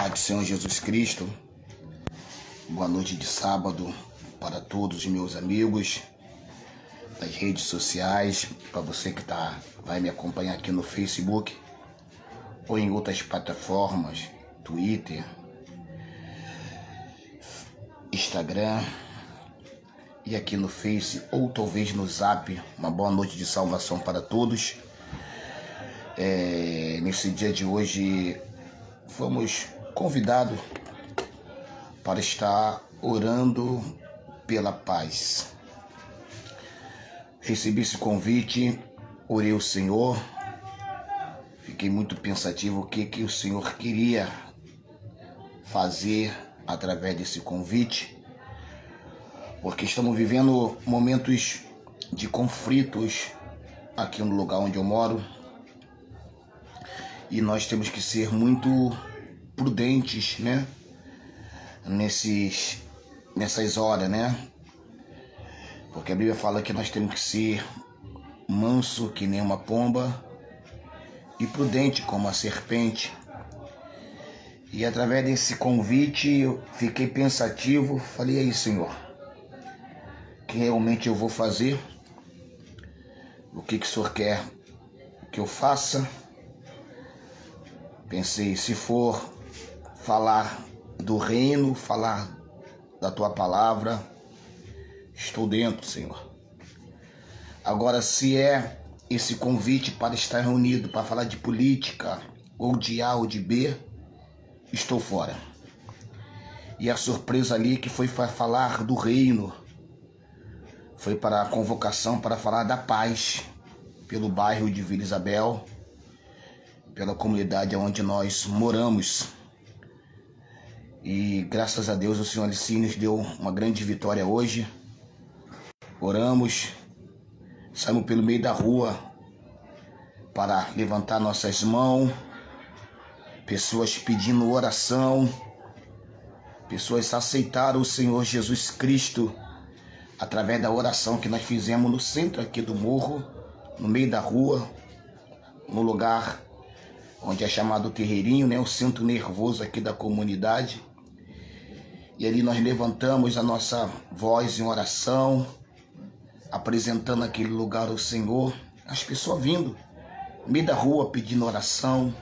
paz do Senhor Jesus Cristo. Boa noite de sábado para todos os meus amigos das redes sociais, para você que vai me acompanhar aqui no Facebook ou em outras plataformas, Twitter, Instagram e aqui no Face ou talvez no Zap. Uma boa noite de salvação para todos. Nesse dia de hoje fomos convidados para estar orando pela paz. Recebi esse convite, orei ao Senhor, fiquei muito pensativo o que o Senhor queria fazer através desse convite, porque estamos vivendo momentos de conflitos aqui no lugar onde eu moro e nós temos que ser muito prudentes, né? Nessas horas, né? Porque a Bíblia fala que nós temos que ser manso que nem uma pomba e prudente como a serpente. E através desse convite eu fiquei pensativo, falei aí, Senhor, o que realmente eu vou fazer? O que o Senhor quer que eu faça? Pensei, se for falar do reino, falar da tua palavra, estou dentro, Senhor. Agora, se é esse convite para estar reunido, para falar de política, ou de A ou de B, estou fora. E a surpresa ali que foi para falar do reino, foi para a convocação para falar da paz, pelo bairro de Vila Isabel, pela comunidade onde nós moramos. E graças a Deus o Senhor assim nos deu uma grande vitória hoje. Oramos, saímos pelo meio da rua para levantar nossas mãos, pessoas pedindo oração, pessoas aceitaram o Senhor Jesus Cristo através da oração que nós fizemos no centro aqui do morro, no meio da rua, no lugar onde é chamado Terreirinho, né? O centro nervoso aqui da comunidade. E ali nós levantamos a nossa voz em oração, apresentando aquele lugar ao Senhor. As pessoas vindo, no meio da rua pedindo oração,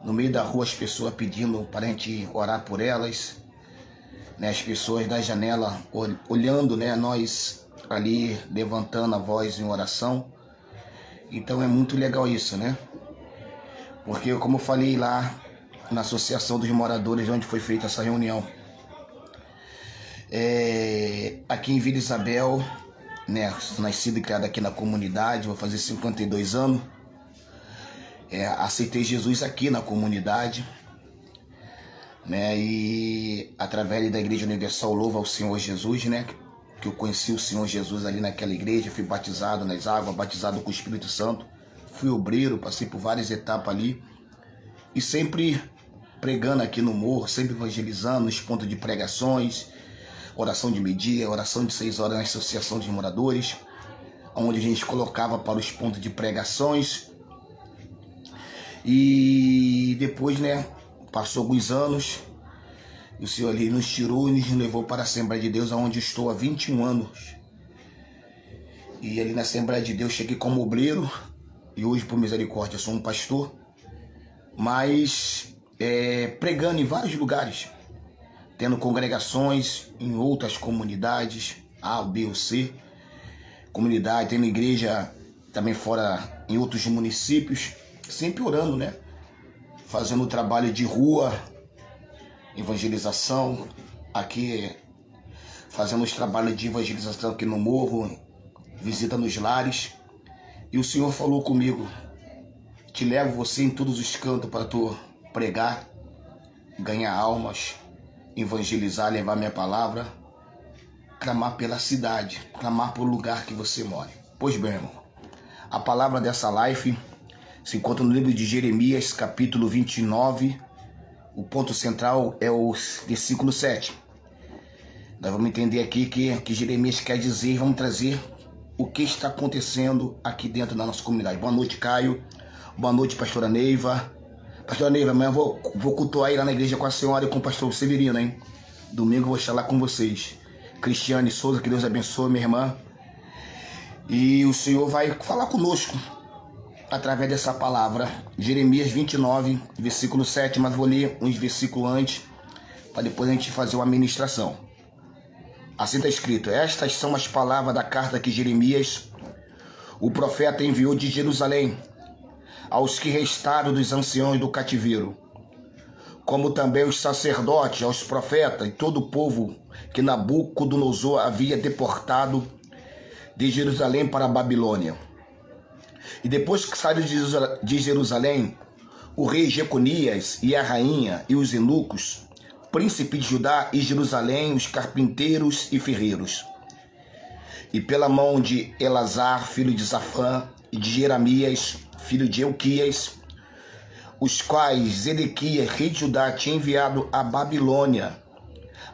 no meio da rua as pessoas pedindo para a gente orar por elas, né? As pessoas da janela olhando, né? Nós ali levantando a voz em oração. Então é muito legal isso, né? Porque, como eu falei lá na Associação dos Moradores, onde foi feita essa reunião, aqui em Vila Isabel, né, nascido e criado aqui na comunidade, vou fazer 52 anos, aceitei Jesus aqui na comunidade, né, e através da Igreja Universal Louva ao Senhor Jesus, né, que eu conheci o Senhor Jesus ali naquela igreja, fui batizado nas águas, batizado com o Espírito Santo, fui obreiro, passei por várias etapas ali, e sempre pregando aqui no morro, sempre evangelizando nos pontos de pregações, oração de meio-dia, oração de 6 horas na Associação de Moradores, onde a gente colocava para os pontos de pregações. E depois, né, passou alguns anos, e o Senhor ali nos tirou e nos levou para a Assembleia de Deus, onde estou há 21 anos. E ali na Assembleia de Deus cheguei como obreiro, e hoje, por misericórdia, sou um pastor, mas pregando em vários lugares, tendo congregações em outras comunidades, A, B ou C, comunidade, tendo igreja também fora em outros municípios, sempre orando, né? Fazendo o trabalho de rua, evangelização, aqui fazendo os trabalhos de evangelização aqui no morro, visita nos lares. E o Senhor falou comigo, te levo você em todos os cantos para tu pregar, ganhar almas, evangelizar, levar minha palavra, clamar pela cidade, clamar pelo lugar que você mora. Pois bem, irmão, a palavra dessa live se encontra no livro de Jeremias, capítulo 29, o ponto central é o versículo 7. Nós vamos entender aqui que Jeremias quer dizer, vamos trazer o que está acontecendo aqui dentro da nossa comunidade. Boa noite, Caio. Boa noite, pastora Neiva. Pastor Neiva, amanhã vou cultuar aí lá na igreja com a senhora e com o pastor Severino, hein? Domingo eu vou estar lá com vocês. Cristiane Souza, que Deus abençoe, minha irmã. E o Senhor vai falar conosco através dessa palavra. Jeremias 29, versículo 7, mas vou ler uns versículos antes, para depois a gente fazer uma ministração. Assim está escrito: estas são as palavras da carta que Jeremias, o profeta, enviou de Jerusalém aos que restaram dos anciãos do cativeiro, como também os sacerdotes, aos profetas e todo o povo que Nabucodonosor havia deportado de Jerusalém para a Babilônia. E depois que saiu de Jerusalém, o rei Jeconias e a rainha e os eunucos, príncipe de Judá e Jerusalém, os carpinteiros e ferreiros, e pela mão de Elazar, filho de Safã, e de Jeremias, filho de Elquias, os quais Zedequias, rei de Judá, tinha enviado à Babilônia,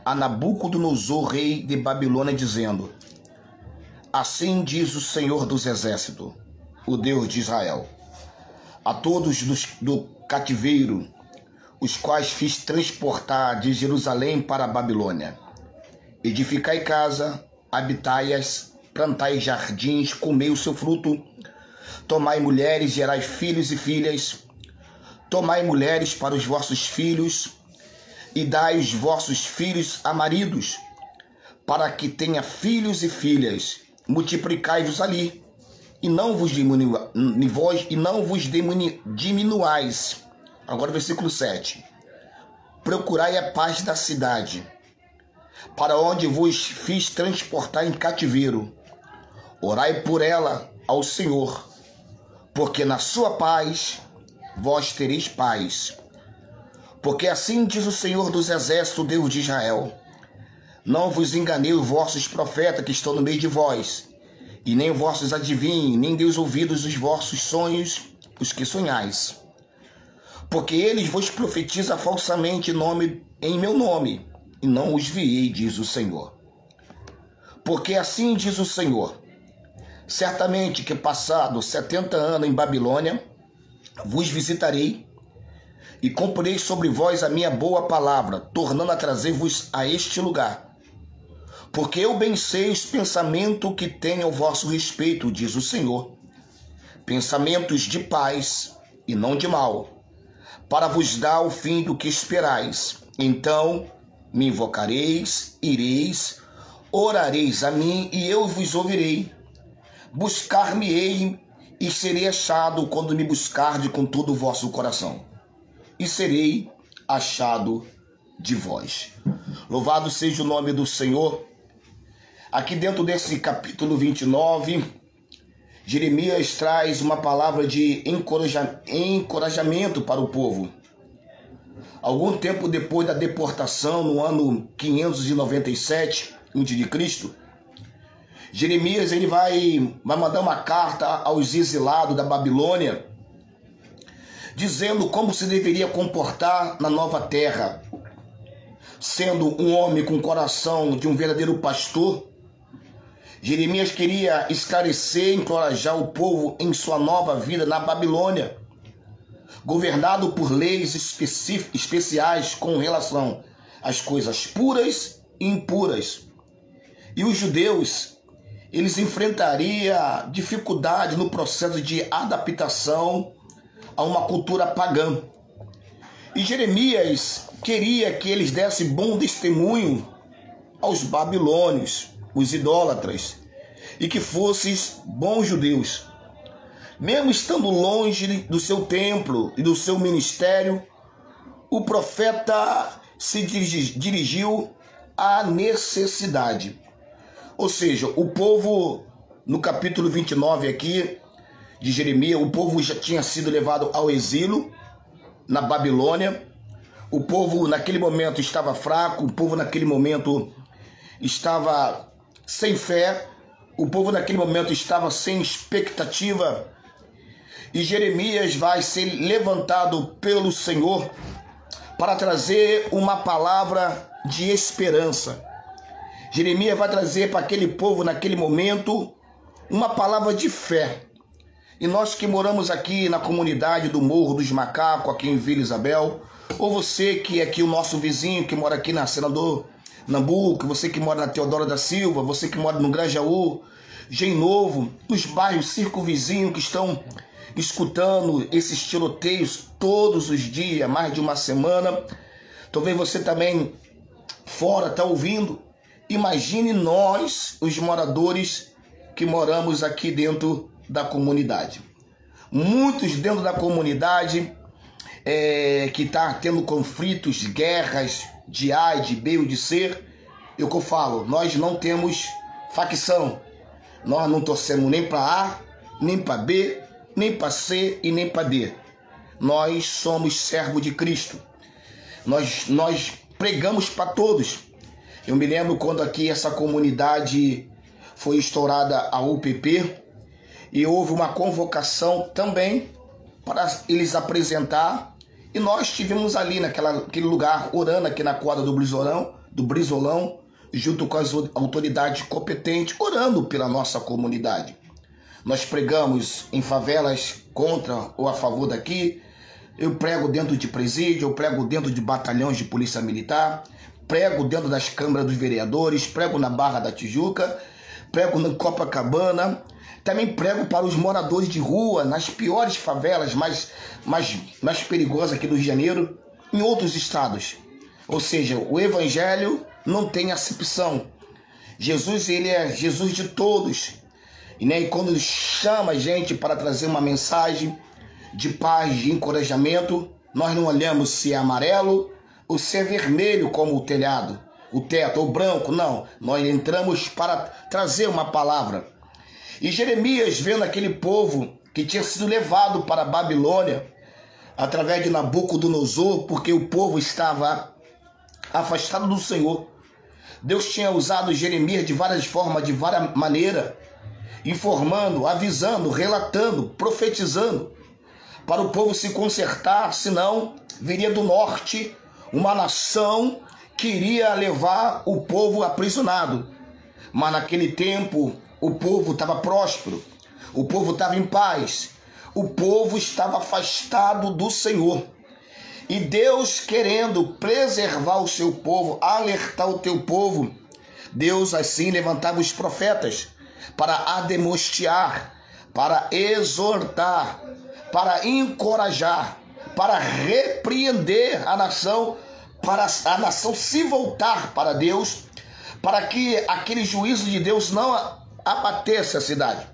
a Nabucodonosor, rei de Babilônia, dizendo: assim diz o Senhor dos Exércitos, o Deus de Israel, a todos do cativeiro, os quais fiz transportar de Jerusalém para a Babilônia: edificai casa, habitai-as, plantai jardins, comei o seu fruto, tomai mulheres, gerai filhos e filhas, tomai mulheres para os vossos filhos, e dai os vossos filhos a maridos, para que tenha filhos e filhas. Multiplicai-vos ali, e não vos diminuais. Agora versículo 7. Procurai a paz da cidade, para onde vos fiz transportar em cativeiro. Orai por ela ao Senhor, porque na sua paz vós tereis paz. Porque assim diz o Senhor dos Exércitos, Deus de Israel: não vos enganei os vossos profetas que estão no meio de vós, e nem os vossos adivinhos, nem dei os ouvidos os vossos sonhos, os que sonhais. Porque eles vos profetizam falsamente em meu nome, e não os viei, diz o Senhor. Porque assim diz o Senhor: certamente que passados 70 anos em Babilônia, vos visitarei, e cumprirei sobre vós a minha boa palavra, tornando a trazer-vos a este lugar. Porque eu bem sei os pensamentos que tenho ao vosso respeito, diz o Senhor, pensamentos de paz e não de mal, para vos dar o fim do que esperais. Então me invocareis, ireis, orareis a mim, e eu vos ouvirei. Buscar-me-ei, e serei achado quando me buscardes com todo o vosso coração, e serei achado de vós. Louvado seja o nome do Senhor. Aqui dentro desse capítulo 29, Jeremias traz uma palavra de encorajamento para o povo. Algum tempo depois da deportação, no ano 597 a.C., Jeremias ele vai mandar uma carta aos exilados da Babilônia, dizendo como se deveria comportar na nova terra. Sendo um homem com o coração de um verdadeiro pastor, Jeremias queria esclarecer e encorajar o povo em sua nova vida na Babilônia, governado por leis especiais com relação às coisas puras e impuras. E os judeus, eles enfrentariam dificuldade no processo de adaptação a uma cultura pagã. E Jeremias queria que eles dessem bom testemunho aos babilônios, os idólatras, e que fossem bons judeus. Mesmo estando longe do seu templo e do seu ministério, o profeta se dirigiu à necessidade. Ou seja, o povo, no capítulo 29 aqui de Jeremias, o povo já tinha sido levado ao exílio na Babilônia. O povo naquele momento estava fraco, o povo naquele momento estava sem fé, o povo naquele momento estava sem expectativa. E Jeremias vai ser levantado pelo Senhor para trazer uma palavra de esperança. Jeremias vai trazer para aquele povo naquele momento uma palavra de fé. E nós que moramos aqui na comunidade do Morro dos Macacos, aqui em Vila Isabel, ou você que é aqui o nosso vizinho, que mora aqui na Senador Nambuco, você que mora na Teodoro da Silva, você que mora no Grajaú, Gen Novo, os bairros circunvizinhos que estão escutando esses tiroteios todos os dias, mais de uma semana. Talvez você também fora está ouvindo. Imagine nós, os moradores que moramos aqui dentro da comunidade. Muitos dentro da comunidade que está tendo conflitos, guerras de A, de B ou de C. É o que eu falo, nós não temos facção. Nós não torcemos nem para A, nem para B, nem para C e nem para D. Nós somos servos de Cristo. Nós pregamos para todos. Eu me lembro quando aqui essa comunidade foi estourada a UPP e houve uma convocação também para eles apresentar, e nós estivemos ali naquele lugar orando aqui na quadra do Brizolão, junto com as autoridades competentes, orando pela nossa comunidade. Nós pregamos em favelas contra ou a favor daqui. Eu prego dentro de presídio, eu prego dentro de batalhões de polícia militar, prego dentro das câmaras dos vereadores, prego na Barra da Tijuca, prego na Copacabana, também prego para os moradores de rua, nas piores favelas, mais perigosas aqui do Rio de Janeiro, em outros estados. Ou seja, o evangelho não tem acepção. Jesus, ele é Jesus de todos. E quando ele chama a gente para trazer uma mensagem de paz, de encorajamento, nós não olhamos se é amarelo ou se é vermelho como o telhado, o teto, ou branco, não. Nós entramos para trazer uma palavra. E Jeremias, vendo aquele povo que tinha sido levado para a Babilônia, através de Nabucodonosor, porque o povo estava afastado do Senhor. Deus tinha usado Jeremias de várias formas, de várias maneiras, informando, avisando, relatando, profetizando, para o povo se consertar, senão viria do norte uma nação que iria levar o povo aprisionado. Mas naquele tempo o povo estava próspero, o povo estava em paz, o povo estava afastado do Senhor. E Deus, querendo preservar o seu povo, alertar o teu povo, Deus assim levantava os profetas para admoestiar, para exortar, para encorajar, para repreender a nação, para a nação se voltar para Deus, para que aquele juízo de Deus não abatesse a cidade.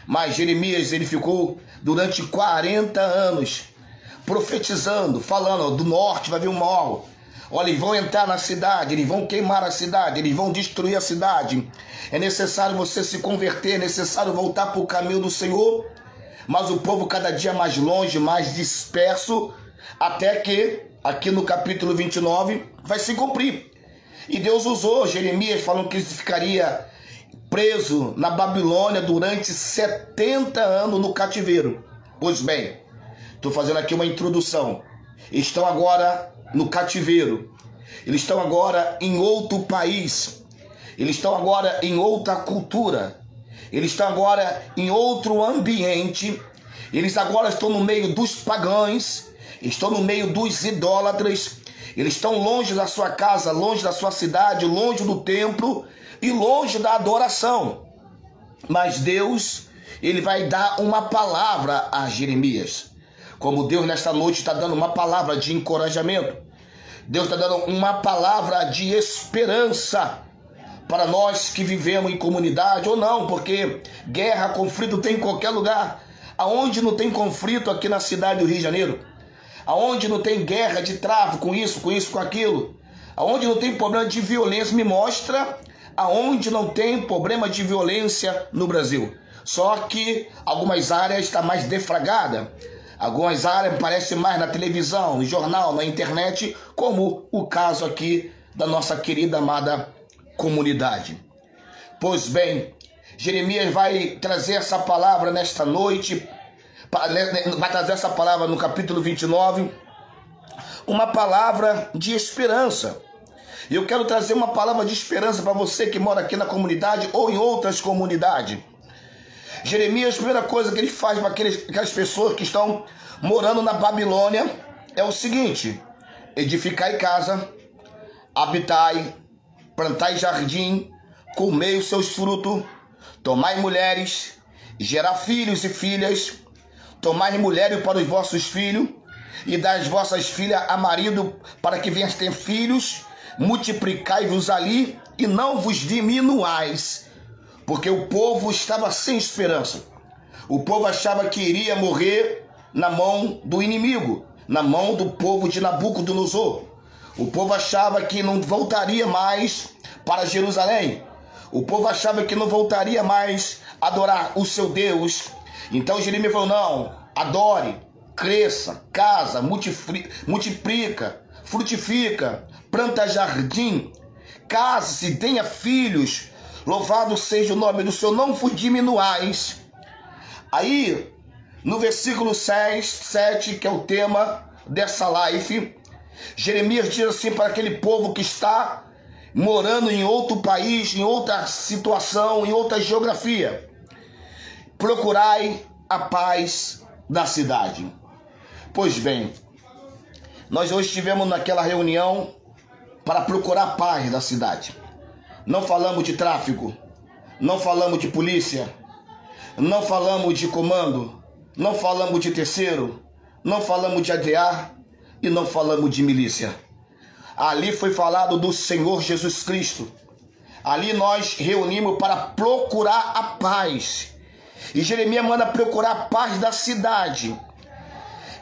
Mas Jeremias, ele ficou durante 40 anos profetizando, falando, do norte vai vir um mal. Olha, eles vão entrar na cidade, eles vão queimar a cidade, eles vão destruir a cidade. É necessário você se converter, é necessário voltar para o caminho do Senhor. Mas o povo cada dia mais longe, mais disperso, até que aqui no capítulo 29 vai se cumprir. E Deus usou Jeremias falando que ele ficaria preso na Babilônia durante 70 anos no cativeiro. Pois bem, estou fazendo aqui uma introdução. Estão agora no cativeiro. Eles estão agora em outro país. Eles estão agora em outra cultura. Eles estão agora em outro ambiente. Eles agora estão no meio dos pagãos. Estão no meio dos idólatras. Eles estão longe da sua casa, longe da sua cidade, longe do templo e longe da adoração. Mas Deus, ele vai dar uma palavra a Jeremias. Como Deus nesta noite está dando uma palavra de encorajamento. Deus está dando uma palavra de esperança para nós que vivemos em comunidade ou não, porque guerra, conflito tem em qualquer lugar. Aonde não tem conflito aqui na cidade do Rio de Janeiro? Aonde não tem guerra de tráfico, com isso, com aquilo? Aonde não tem problema de violência? Me mostra aonde não tem problema de violência no Brasil. Só que algumas áreas estão mais defragadas. Algumas áreas aparecem mais na televisão, no jornal, na internet, como o caso aqui da nossa querida, amada comunidade. Pois bem, Jeremias vai trazer essa palavra nesta noite, vai trazer essa palavra no capítulo 29, uma palavra de esperança. E eu quero trazer uma palavra de esperança para você que mora aqui na comunidade ou em outras comunidades. Jeremias, a primeira coisa que ele faz para aquelas pessoas que estão morando na Babilônia é o seguinte: edificai casa, habitai, plantai jardim, comei os seus frutos, tomai mulheres, gerar filhos e filhas, tomai mulheres para os vossos filhos, e das vossas filhas a marido, para que venhas ter filhos, multiplicai-vos ali, e não vos diminuais. Porque o povo estava sem esperança. O povo achava que iria morrer na mão do inimigo, na mão do povo de Nabucodonosor. O povo achava que não voltaria mais para Jerusalém. O povo achava que não voltaria mais a adorar o seu Deus. Então Jeremias falou: não, adore, cresça, casa, multiplica, frutifica, planta jardim, case-se, tenha filhos. Louvado seja o nome do Senhor, não vos diminuais. Aí, no versículo 7, que é o tema dessa live, Jeremias diz assim para aquele povo que está morando em outro país, em outra situação, em outra geografia: procurai a paz da cidade. Pois bem, nós hoje estivemos naquela reunião para procurar a paz da cidade. Não falamos de tráfico, não falamos de polícia, não falamos de comando, não falamos de terceiro, não falamos de ADA e não falamos de milícia. Ali foi falado do Senhor Jesus Cristo. Ali nós reunimos para procurar a paz. E Jeremias manda procurar a paz da cidade.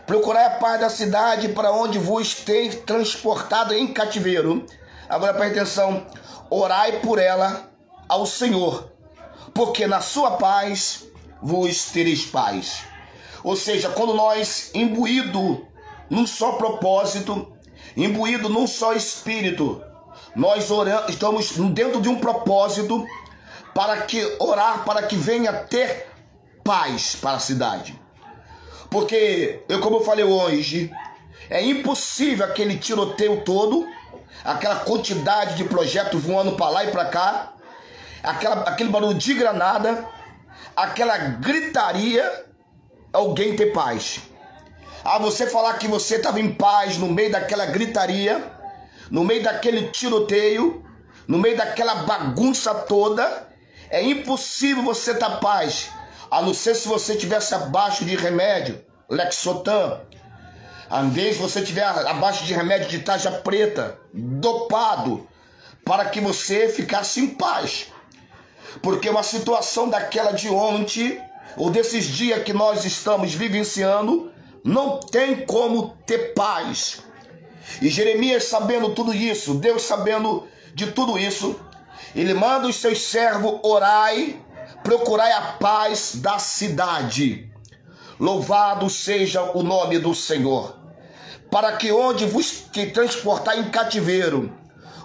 Procurar a paz da cidade para onde vos tem transportado em cativeiro. Agora preste atenção. Orai por ela ao Senhor, porque na sua paz vos tereis paz. Ou seja, quando nós, imbuído num só propósito, imbuído num só espírito, nós oramos, estamos dentro de um propósito para orar para que venha ter paz para a cidade. Porque, como eu falei hoje, é impossível aquele tiroteio todo, aquela quantidade de projetos voando para lá e para cá, aquele barulho de granada, aquela gritaria, alguém ter paz. Você falar que você estava em paz no meio daquela gritaria, no meio daquele tiroteio, no meio daquela bagunça toda, é impossível você estar em paz, a não ser se você estivesse abaixo de remédio, Lexotan. Às vezes você estiver abaixo de remédio de tarja preta, dopado, para que você ficasse em paz. Porque uma situação daquela de ontem, ou desses dias que nós estamos vivenciando, não tem como ter paz. E Jeremias, sabendo tudo isso, Deus sabendo de tudo isso, ele manda os seus servos: orai, procurai a paz da cidade. Louvado seja o nome do Senhor. Para que onde vos transportar em cativeiro,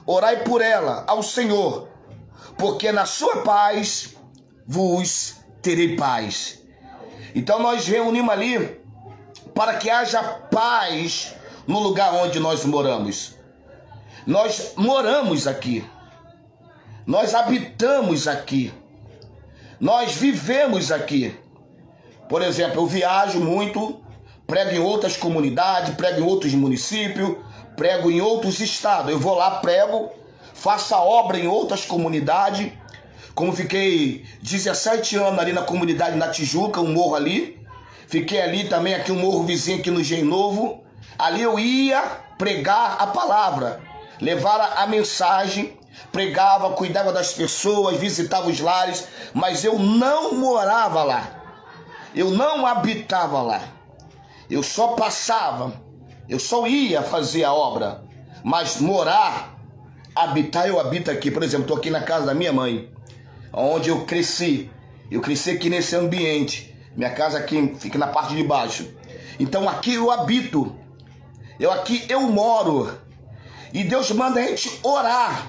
orai por ela ao Senhor, porque na sua paz vos terei paz. Então nós reunimos ali para que haja paz no lugar onde nós moramos. Nós moramos aqui, nós habitamos aqui, nós vivemos aqui. Por exemplo, eu viajo muito, prego em outras comunidades, prego em outros municípios, prego em outros estados. Eu vou lá, prego, faço a obra em outras comunidades. Como fiquei 17 anos ali na comunidade na Tijuca, um morro ali. Fiquei ali também, aqui um morro vizinho aqui no Engenho Novo. Ali eu ia pregar a palavra, levar a mensagem, pregava, cuidava das pessoas, visitava os lares, mas eu não morava lá. Eu não habitava lá. Eu só passava, eu só ia fazer a obra. Mas morar, habitar, eu habito aqui. Por exemplo, estou aqui na casa da minha mãe, onde eu cresci. Eu cresci aqui nesse ambiente. Minha casa aqui fica na parte de baixo. Então aqui eu habito. Aqui eu moro. E Deus manda a gente orar.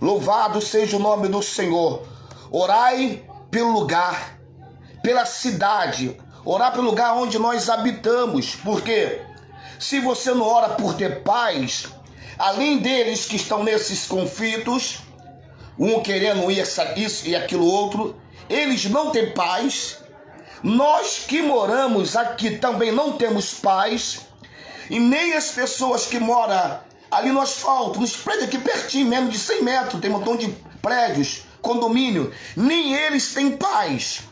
Louvado seja o nome do Senhor. Orai pelo lugar, pela cidade, orar pelo lugar onde nós habitamos. Porque se você não ora por ter paz, além deles que estão nesses conflitos, um querendo isso e aquilo outro, eles não têm paz. Nós que moramos aqui também não temos paz. E nem as pessoas que moram ali no asfalto, nos prédios aqui pertinho, menos de 100 metros, tem um montão de prédios, condomínio, nem eles têm paz.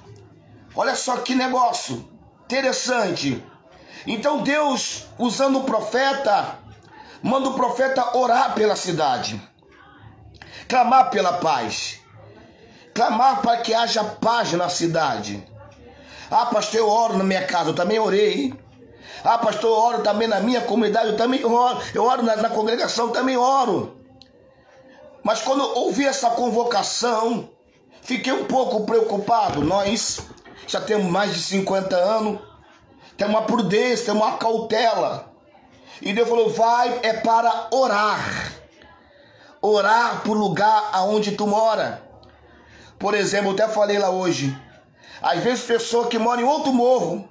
Olha só que negócio interessante. Então Deus, usando o profeta, manda o profeta orar pela cidade, clamar pela paz, clamar para que haja paz na cidade. Ah, pastor, eu oro na minha casa, eu também orei. Ah, pastor, eu oro também na minha comunidade, eu também oro. Eu oro na congregação, eu também oro. Mas quando eu ouvi essa convocação, fiquei um pouco preocupado. Nós já temos mais de 50 anos, temos uma prudência, temos uma cautela. E Deus falou, vai, é para orar. Orar por lugar aonde tu mora. Por exemplo, eu até falei lá hoje, às vezes pessoa que mora em outro morro,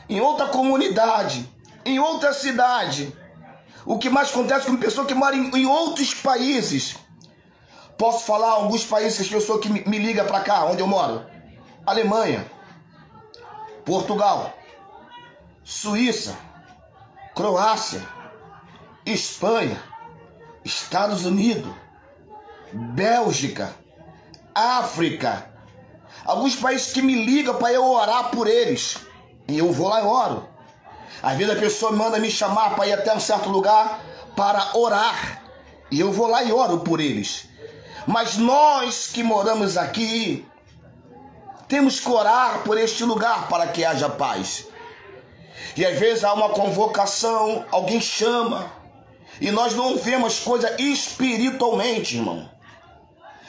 em outra comunidade, em outra cidade. O que mais acontece com pessoa que mora em outros países. Posso falar alguns países, as pessoas que me ligam para cá, onde eu moro. Alemanha, Portugal, Suíça, Croácia, Espanha, Estados Unidos, Bélgica, África. Alguns países que me ligam para eu orar por eles. E eu vou lá e oro. Às vezes a pessoa manda me chamar para ir até um certo lugar para orar. E eu vou lá e oro por eles. Mas nós que moramos aqui, temos que orar por este lugar para que haja paz. E às vezes há uma convocação, alguém chama, e nós não vemos coisa espiritualmente, irmão.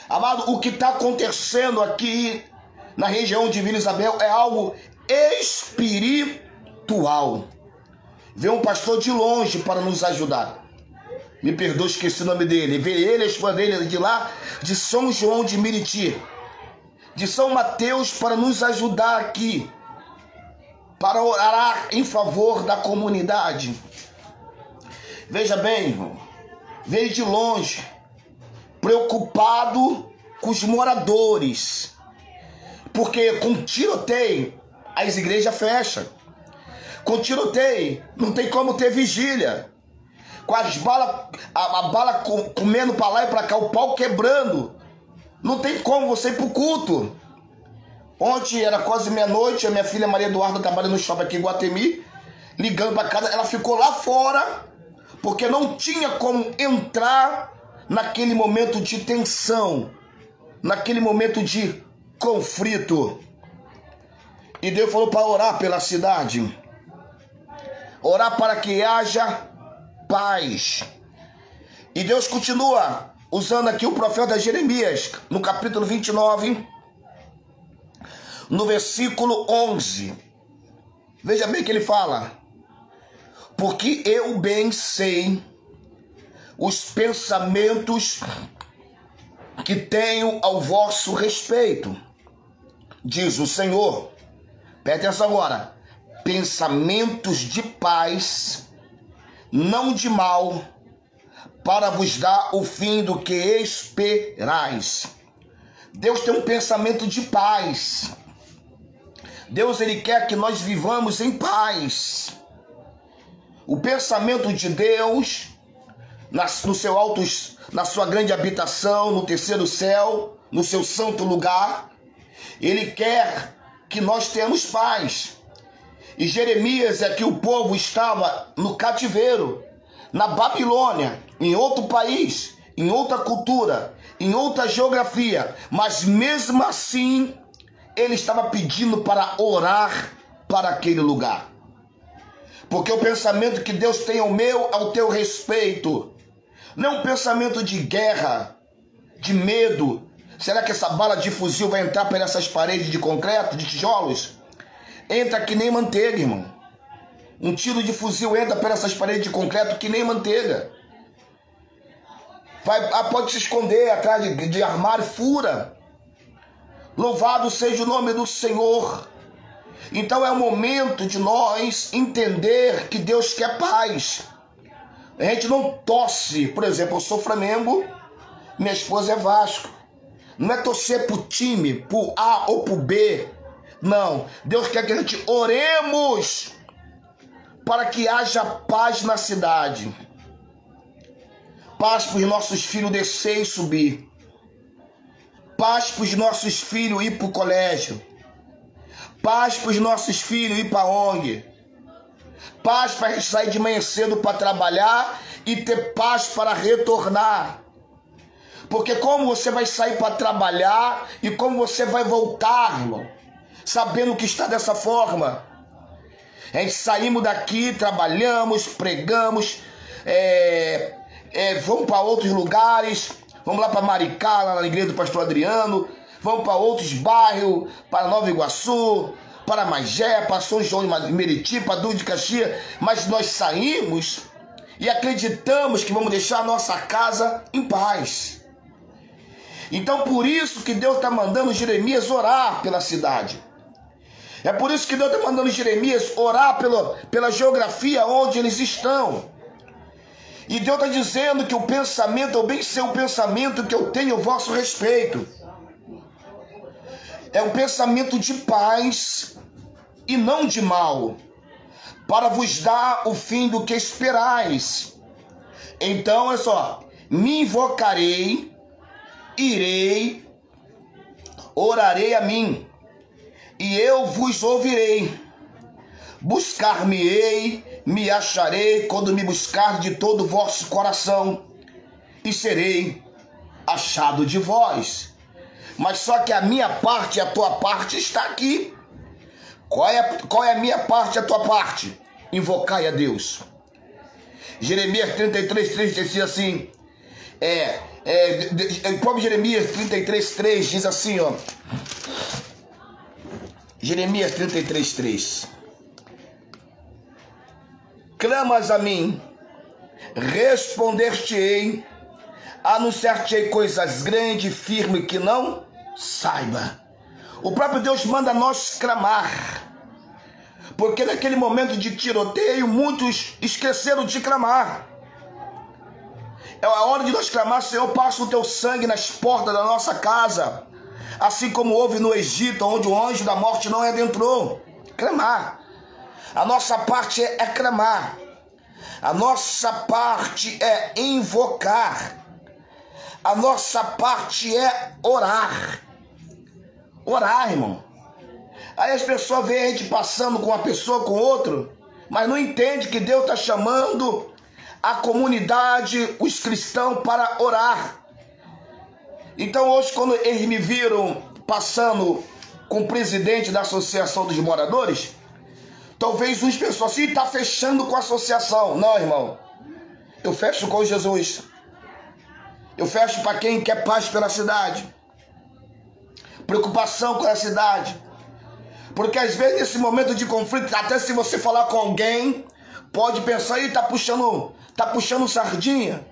Amado, o que está acontecendo aqui na região de Vila Isabel é algo espiritual. Veio um pastor de longe para nos ajudar. Me perdoe, esqueci o nome dele. Veio ele, a esposa dele de lá, de São João de Meriti, de São Mateus, para nos ajudar aqui, para orar em favor da comunidade. Veja bem, irmão, veio de longe, preocupado com os moradores, porque com tiroteio as igrejas fecham. Com tiroteio não tem como ter vigília. Com as balas, a bala comendo para lá e para cá, o pau quebrando, não tem como você ir pro culto. Ontem era quase meia-noite, a minha filha Maria Eduarda trabalha no shopping aqui em Guatemi, ligando para casa, ela ficou lá fora, porque não tinha como entrar naquele momento de tensão, naquele momento de conflito. E Deus falou para orar pela cidade, orar para que haja paz. E Deus continua usando aqui o profeta Jeremias, no capítulo 29, no versículo 11. Veja bem que ele fala: porque eu bem sei os pensamentos que tenho ao vosso respeito, diz o Senhor. Preste atenção agora. Pensamentos de paz, não de mal, para vos dar o fim do que esperais. Deus tem um pensamento de paz. Deus, ele quer que nós vivamos em paz. O pensamento de Deus, no seu alto, na sua grande habitação, no terceiro céu, no seu santo lugar, ele quer que nós tenhamos paz. E Jeremias é que o povo estava no cativeiro, na Babilônia, em outro país, em outra cultura, em outra geografia, mas mesmo assim ele estava pedindo para orar para aquele lugar. Porque o pensamento que Deus tem ao meu, ao teu respeito, não é um pensamento de guerra, de medo. Será que essa bala de fuzil vai entrar por essas paredes de concreto, de tijolos? Entra que nem manteiga, irmão. Um tiro de fuzil entra por essas paredes de concreto que nem manteiga. Pode se esconder atrás de armário, fura. Louvado seja o nome do Senhor. Então é o momento de nós entender que Deus quer paz. A gente não torce. Por exemplo, eu sou Flamengo, minha esposa é Vasco. Não é torcer pro time, pro A ou pro B. Não. Deus quer que a gente oremos para que haja paz na cidade. Paz para os nossos filhos descer e subir. Paz para os nossos filhos ir para o colégio. Paz para os nossos filhos ir para a ONG. Paz para a gente sair de manhã cedo para trabalhar e ter paz para retornar. Porque como você vai sair para trabalhar e como você vai voltar, irmão, sabendo que está dessa forma? A gente saímos daqui, trabalhamos, pregamos, vamos para outros lugares, vamos lá para Maricá, lá na igreja do pastor Adriano, vamos para outros bairros, para Nova Iguaçu, para Magé, para São João de Meriti, para Duque de Caxias, mas nós saímos e acreditamos que vamos deixar a nossa casa em paz. Então por isso que Deus está mandando Jeremias orar pela cidade. É por isso que Deus está mandando Jeremias orar pela geografia onde eles estão. E Deus está dizendo que o pensamento, eu bem sei o pensamento que eu tenho a vosso respeito. É um pensamento de paz e não de mal, para vos dar o fim do que esperais. Então, é só, me invocarei, irei, orarei a mim, e eu vos ouvirei. Buscar-me-ei, me acharei, quando me buscar de todo o vosso coração, e serei achado de vós. Mas só que a minha parte e a tua parte está aqui. Qual é a minha parte e a tua parte? Invocai a Deus. Jeremias 33:3 diz assim, o próprio Jeremias 33:3 diz assim, ó. Jeremias 33:3. Clamas a mim, responder-te-ei, anunciar-te-ei coisas grandes e firmes que não saiba. O próprio Deus manda nós clamar, porque naquele momento de tiroteio muitos esqueceram de clamar. É a hora de nós clamar: Senhor, passa o teu sangue nas portas da nossa casa, assim como houve no Egito, onde o anjo da morte não adentrou. Clamar. A nossa parte é clamar. A nossa parte é invocar. A nossa parte é orar. Orar, irmão. Aí as pessoas veem a gente passando com uma pessoa, com outro, mas não entende que Deus está chamando a comunidade, os cristãos, para orar. Então hoje, quando eles me viram passando com o presidente da Associação dos Moradores, talvez uns pensam assim, está fechando com a associação. Não, irmão. Eu fecho com Jesus. Eu fecho para quem quer paz pela cidade. Preocupação com a cidade. Porque às vezes nesse momento de conflito, até se você falar com alguém, pode pensar, está puxando sardinha.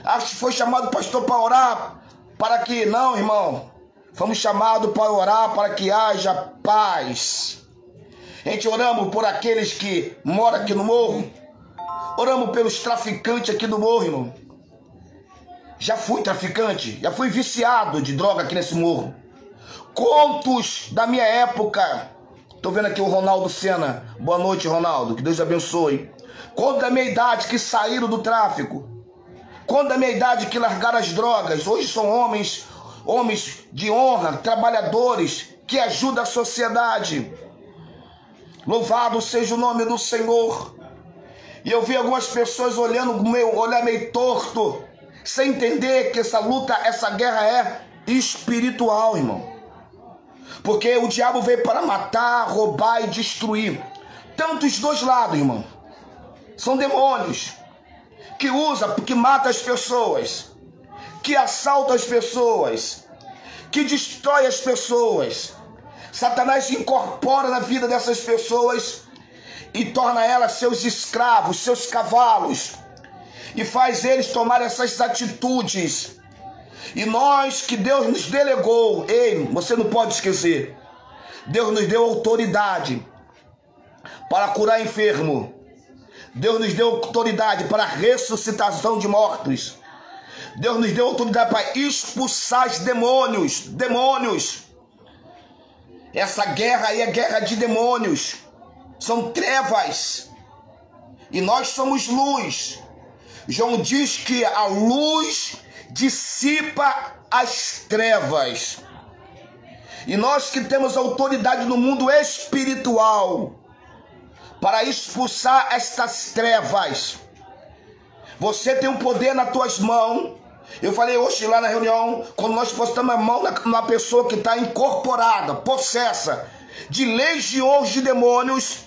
Acho que foi chamado o pastor para orar, para que... Não, irmão. Fomos chamados para orar para que haja paz. A gente oramos por aqueles que moram aqui no morro. Oramos pelos traficantes aqui do morro, irmão. Já fui traficante, já fui viciado de droga aqui nesse morro. Contos da minha época. Tô vendo aqui o Ronaldo Sena. Boa noite, Ronaldo. Que Deus abençoe. Contos da minha idade que saíram do tráfico. Contos da minha idade que largaram as drogas. Hoje são homens de honra, trabalhadores, que ajudam a sociedade. Louvado seja o nome do Senhor. E eu vi algumas pessoas olhando com meu olhar meio torto, sem entender que essa luta, essa guerra é espiritual, irmão. Porque o diabo veio para matar, roubar e destruir. Tanto os dois lados, irmão. São demônios que usam, que matam as pessoas, que assaltam as pessoas, que destrói as pessoas. Satanás se incorpora na vida dessas pessoas e torna elas seus escravos, seus cavalos, e faz eles tomar essas atitudes. E nós, que Deus nos delegou, ei, você não pode esquecer, Deus nos deu autoridade para curar enfermo. Deus nos deu autoridade para a ressuscitação de mortos. Deus nos deu autoridade para expulsar os demônios. Essa guerra aí é guerra de demônios. São trevas. E nós somos luz. João diz que a luz dissipa as trevas. E nós que temos autoridade no mundo espiritual para expulsar estas trevas. Você tem um poder nas tuas mãos. Eu falei hoje lá na reunião, quando nós postamos a mão na pessoa que está incorporada, possessa de legiões de demônios,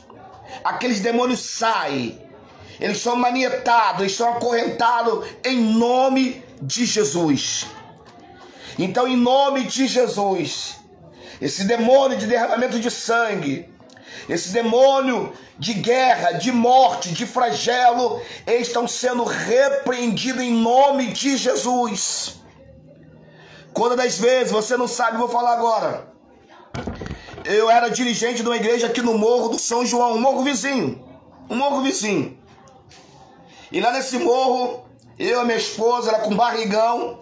aqueles demônios saem. Eles são manietados, eles são acorrentados em nome de Jesus. Então, em nome de Jesus, esse demônio de derramamento de sangue, esse demônio de guerra, de morte, de flagelo, eles estão sendo repreendidos em nome de Jesus. Quantas das vezes, você não sabe, vou falar agora. Eu era dirigente de uma igreja aqui no Morro do São João, um morro vizinho. E lá nesse morro, eu e minha esposa, ela com barrigão,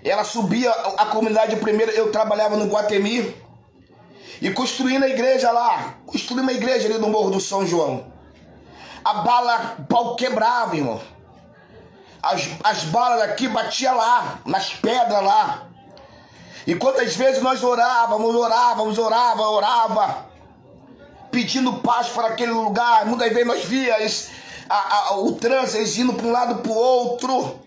ela subia a comunidade primeiro, eu trabalhava no Guatemi, e construindo a igreja lá, construindo uma igreja ali no Morro do São João. A bala, o pau quebrava, irmão. As balas daqui batiam lá, nas pedras lá. E quantas vezes nós orávamos, pedindo paz para aquele lugar. Muitas vezes nós víamos o trânsito, eles indo para um lado para o outro.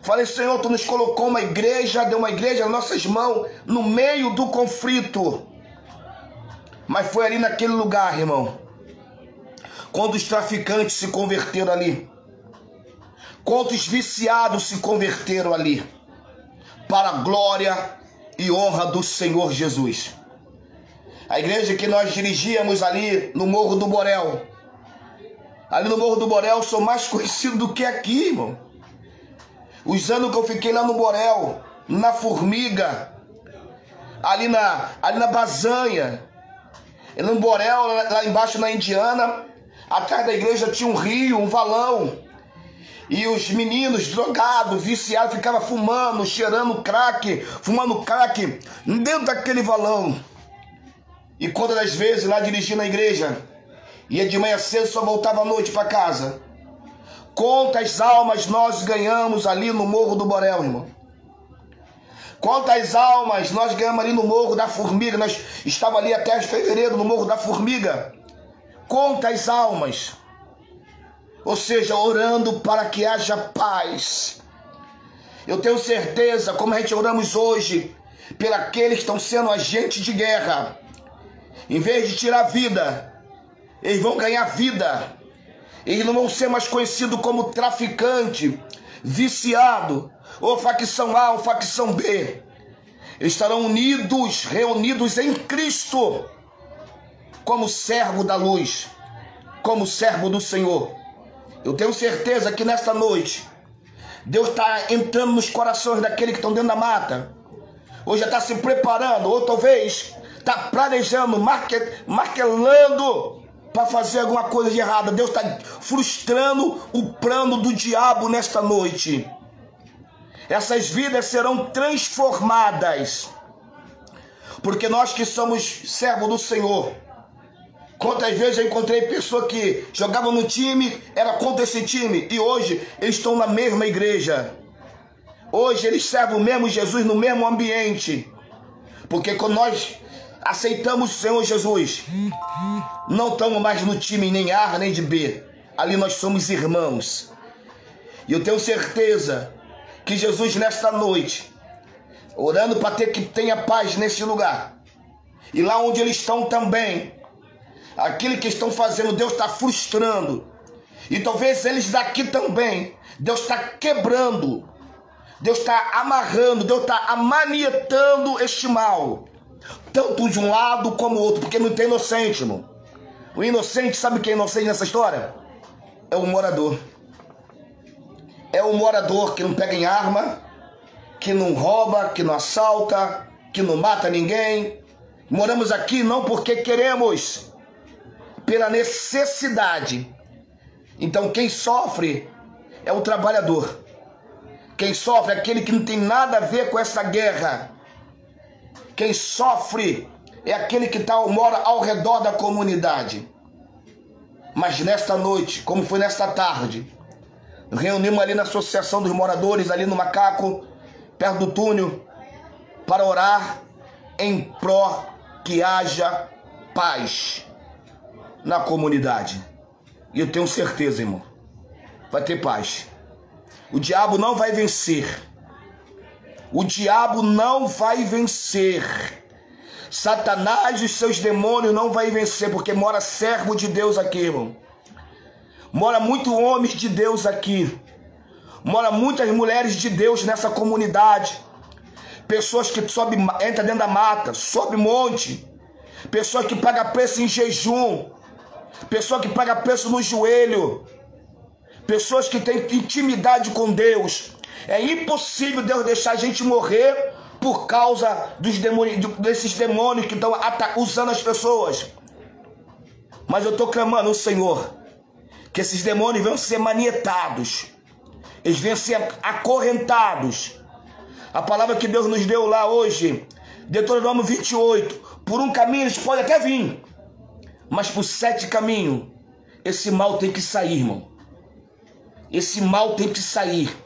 Falei, Senhor, Tu nos colocou uma igreja, deu uma igreja nas nossas mãos, no meio do conflito. Mas foi ali naquele lugar, irmão, quando os traficantes se converteram ali, quando os viciados se converteram ali, para a glória e honra do Senhor Jesus. A igreja que nós dirigíamos ali no Morro do Borel, ali no Morro do Borel, sou mais conhecido do que aqui, irmão. Os anos que eu fiquei lá no Borel, na Formiga, ali na Bazanha, no Borel, lá embaixo na Indiana, atrás da igreja tinha um rio, um valão. E os meninos drogados, viciados, ficavam fumando, cheirando crack, fumando crack dentro daquele valão. E quantas das vezes lá dirigindo a igreja, ia de manhã cedo, só voltava à noite para casa. Quantas almas nós ganhamos ali no Morro do Borel, irmão? Quantas almas nós ganhamos ali no Morro da Formiga? Nós estávamos ali até fevereiro no Morro da Formiga. Quantas almas? Ou seja, orando para que haja paz. Eu tenho certeza, como a gente oramos hoje, pelos que estão sendo agentes de guerra. Em vez de tirar vida, eles vão ganhar vida. Eles não vão ser mais conhecidos como traficante, viciado, ou facção A ou facção B. Eles estarão reunidos em Cristo, como servo da luz, como servo do Senhor. Eu tenho certeza que nesta noite, Deus está entrando nos corações daqueles que estão dentro da mata. Ou já está se preparando, ou talvez está planejando, martelando para fazer alguma coisa de errada. Deus está frustrando o plano do diabo nesta noite. Essas vidas serão transformadas, porque nós que somos servos do Senhor, quantas vezes eu encontrei pessoas que jogavam no time, era contra esse time, e hoje eles estão na mesma igreja. Hoje eles servem o mesmo Jesus no mesmo ambiente, porque quando nós aceitamos o Senhor Jesus, não estamos mais no time nem A nem de B. Ali nós somos irmãos. E eu tenho certeza que Jesus nesta noite, orando para que tenha paz neste lugar, e lá onde eles estão também, aquilo que estão fazendo, Deus está frustrando. E talvez eles daqui também, Deus está quebrando, Deus está amarrando, Deus está amanietando este mal, tanto de um lado como o outro, porque não tem inocente, irmão. O inocente, sabe quem é inocente nessa história? É o morador. É o morador que não pega em arma, que não rouba, que não assalta, que não mata ninguém. Moramos aqui não porque queremos, pela necessidade. Então quem sofre é o trabalhador. Quem sofre é aquele que não tem nada a ver com essa guerra. Quem sofre é aquele que mora ao redor da comunidade. Mas nesta noite, como foi nesta tarde, reunimos ali na Associação dos Moradores, ali no Macaco, perto do túnel, para orar em pró que haja paz na comunidade. E eu tenho certeza, irmão, vai ter paz. O diabo não vai vencer. O diabo não vai vencer. Satanás e os seus demônios não vai vencer, porque mora servo de Deus aqui, irmão. Mora muitos homens de Deus aqui. Mora muitas mulheres de Deus nessa comunidade. Pessoas que entram dentro da mata, sobe monte. Pessoa que paga preço em jejum. Pessoa que paga preço no joelho. Pessoas que têm intimidade com Deus. É impossível Deus deixar a gente morrer por causa desses demônios que estão usando as pessoas. Mas eu estou clamando ao Senhor que esses demônios venham ser manietados. Eles venham ser acorrentados. A palavra que Deus nos deu lá hoje, Deuteronômio 28, por um caminho eles podem até vir, mas por 7 caminhos, esse mal tem que sair, irmão. Esse mal tem que sair.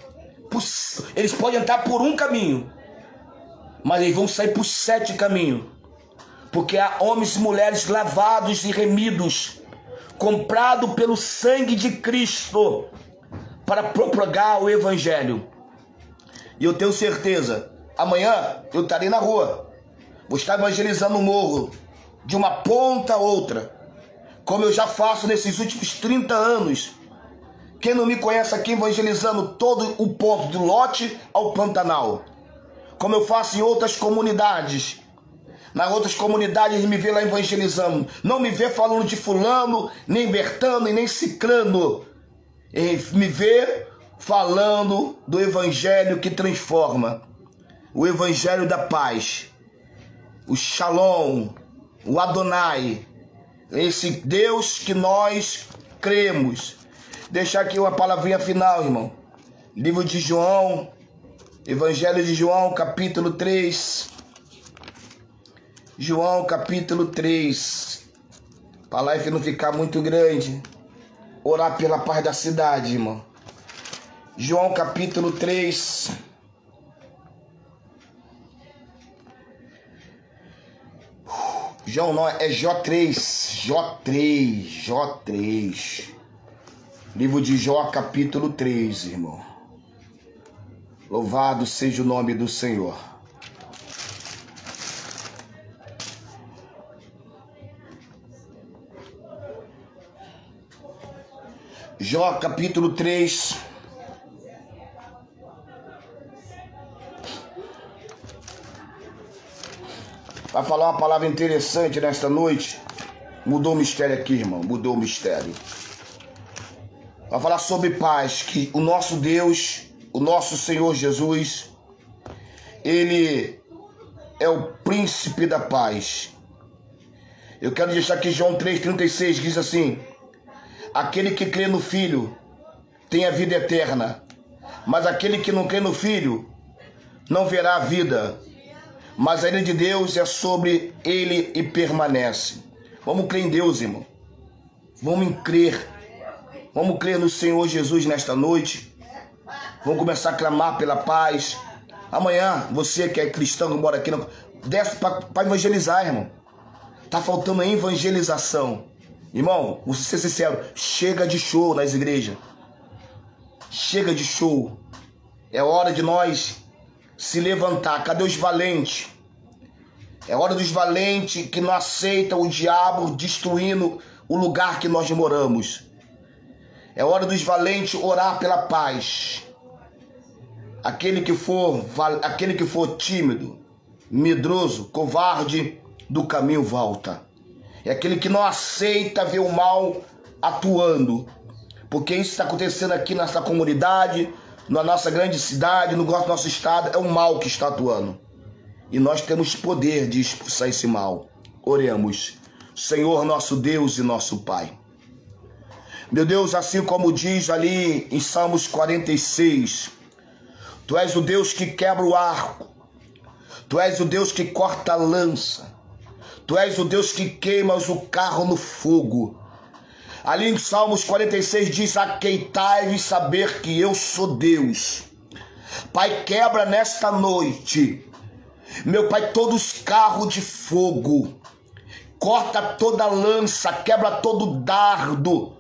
Eles podem entrar por um caminho, mas eles vão sair por 7 caminhos. Porque há homens e mulheres lavados e remidos, comprados pelo sangue de Cristo, para propagar o Evangelho. E eu tenho certeza, amanhã eu estarei na rua. Vou estar evangelizando o morro, de uma ponta a outra, como eu já faço nesses últimos 30 anos. Quem não me conhece aqui, evangelizando todo o ponto do Lote ao Pantanal. Como eu faço em outras comunidades. Nas outras comunidades me vê lá evangelizando. Não me vê falando de fulano, nem Bertano e nem Cicrano. Me vê falando do Evangelho que transforma. O Evangelho da paz. O Shalom. O Adonai. Esse Deus que nós cremos. Deixar aqui uma palavrinha final, irmão. Livro de João. Evangelho de João, capítulo 3. João, capítulo 3. Para a live não ficar muito grande. Orar pela paz da cidade, irmão. João, capítulo 3. João não, é J3. J3. Livro de Jó, capítulo 3, irmão. Louvado seja o nome do Senhor. Jó, capítulo 3. Vai falar uma palavra interessante nesta noite. Mudou o mistério aqui, irmão. Mudou o mistério. Vai falar sobre paz. Que o nosso Deus, o nosso Senhor Jesus, Ele é o príncipe da paz. Eu quero deixar aqui João 3,36, diz assim: aquele que crê no Filho tem a vida eterna, mas aquele que não crê no Filho não verá a vida, mas a ira de Deus é sobre ele e permanece. Vamos crer em Deus, irmão. Vamos crer. Vamos crer no Senhor Jesus nesta noite. Vamos começar a clamar pela paz. Amanhã, você que é cristão, que mora aqui, desce para evangelizar, irmão. Tá faltando a evangelização. Irmão, vou ser sincero, chega de show nas igrejas. Chega de show. É hora de nós se levantar. Cadê os valentes? É hora dos valentes que não aceitam o diabo destruindo o lugar que nós moramos. É hora dos valentes orar pela paz. Aquele que for tímido, medroso, covarde, do caminho volta. É aquele que não aceita ver o mal atuando. Porque isso está acontecendo aqui nessa comunidade, na nossa grande cidade, no nosso estado. É o mal que está atuando. E nós temos poder de expulsar esse mal. Oremos. Senhor, nosso Deus e nosso Pai. Meu Deus, assim como diz ali em Salmos 46, Tu és o Deus que quebra o arco. Tu és o Deus que corta a lança. Tu és o Deus que queimas o carro no fogo. Ali em Salmos 46 diz: aqueitai-vos saber que eu sou Deus. Pai, quebra nesta noite, meu Pai, todos os carros de fogo. Corta toda lança, quebra todo dardo.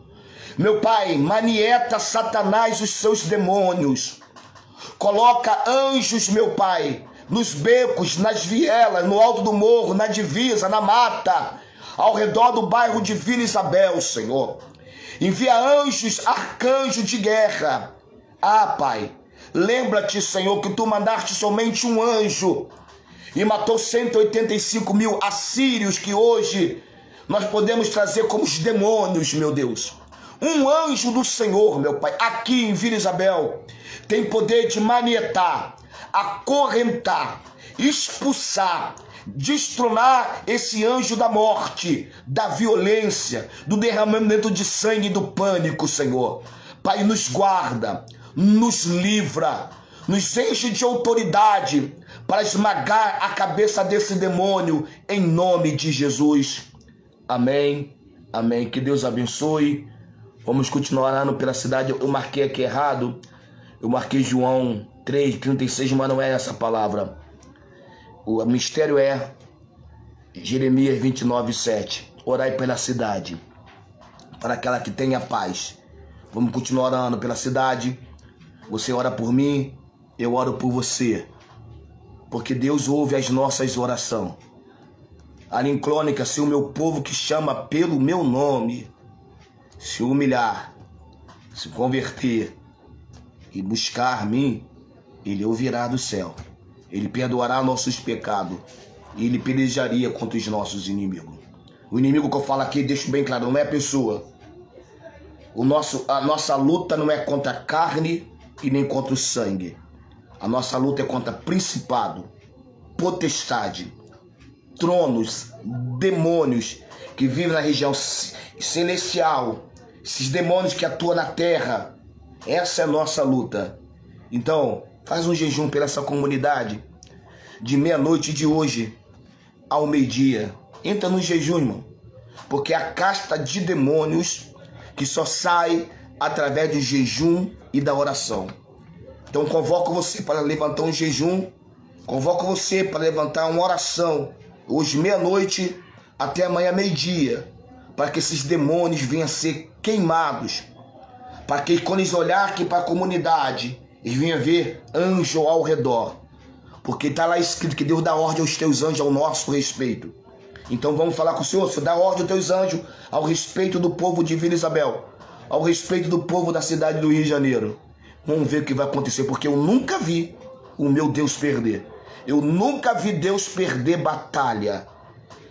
Meu Pai, manieta Satanás os seus demônios. Coloca anjos, meu Pai, nos becos, nas vielas, no alto do morro, na divisa, na mata, ao redor do bairro de Vila Isabel, Senhor. Envia anjos, arcanjo de guerra. Ah, Pai, lembra-te, Senhor, que tu mandaste somente um anjo e matou 185 mil assírios, que hoje nós podemos trazer como os demônios, meu Deus. Um anjo do Senhor, meu Pai, aqui em Vila Isabel, tem poder de manietar, acorrentar, expulsar, destronar esse anjo da morte, da violência, do derramamento de sangue e do pânico, Senhor. Pai, nos guarda, nos livra, nos enche de autoridade para esmagar a cabeça desse demônio, em nome de Jesus. Amém, amém. Que Deus abençoe. Vamos continuar orando pela cidade. Eu marquei aqui errado. Eu marquei João 3,36, mas não é essa palavra. O mistério é Jeremias 29,7. Orai pela cidade, para aquela que tenha paz. Vamos continuar orando pela cidade. Você ora por mim, eu oro por você. Porque Deus ouve as nossas orações. Ali em Crônica, se o meu povo que chama pelo meu nome se humilhar, se converter e buscar-me, Ele ouvirá do céu. Ele perdoará nossos pecados. E Ele pelejaria contra os nossos inimigos. O inimigo que eu falo aqui, deixo bem claro, não é a pessoa. A nossa luta não é contra a carne e nem contra o sangue. A nossa luta é contra principado, potestade, tronos, demônios que vivem na região celestial. Esses demônios que atuam na terra. Essa é a nossa luta. Então, faz um jejum pela essa comunidade. De meia-noite de hoje ao meio-dia. Entra no jejum, irmão. Porque é a casta de demônios que só sai através do jejum e da oração. Então convoco você para levantar um jejum. Convoco você para levantar uma oração. Hoje meia-noite até amanhã meio-dia. Para que esses demônios venham a ser queimados. Para que quando eles olharem aqui para a comunidade, eles venham ver anjo ao redor. Porque está lá escrito que Deus dá ordem aos teus anjos ao nosso respeito. Então vamos falar com o Senhor. Senhor, dá ordem aos teus anjos ao respeito do povo de Vila Isabel. Ao respeito do povo da cidade do Rio de Janeiro. Vamos ver o que vai acontecer. Porque eu nunca vi o meu Deus perder. Eu nunca vi Deus perder batalha.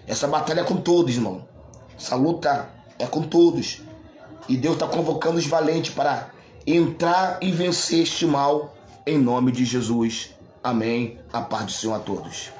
Essa batalha é com todos, irmão. Essa luta é com todos. E Deus está convocando os valentes para entrar e vencer este mal. Em nome de Jesus. Amém. A paz do Senhor a todos.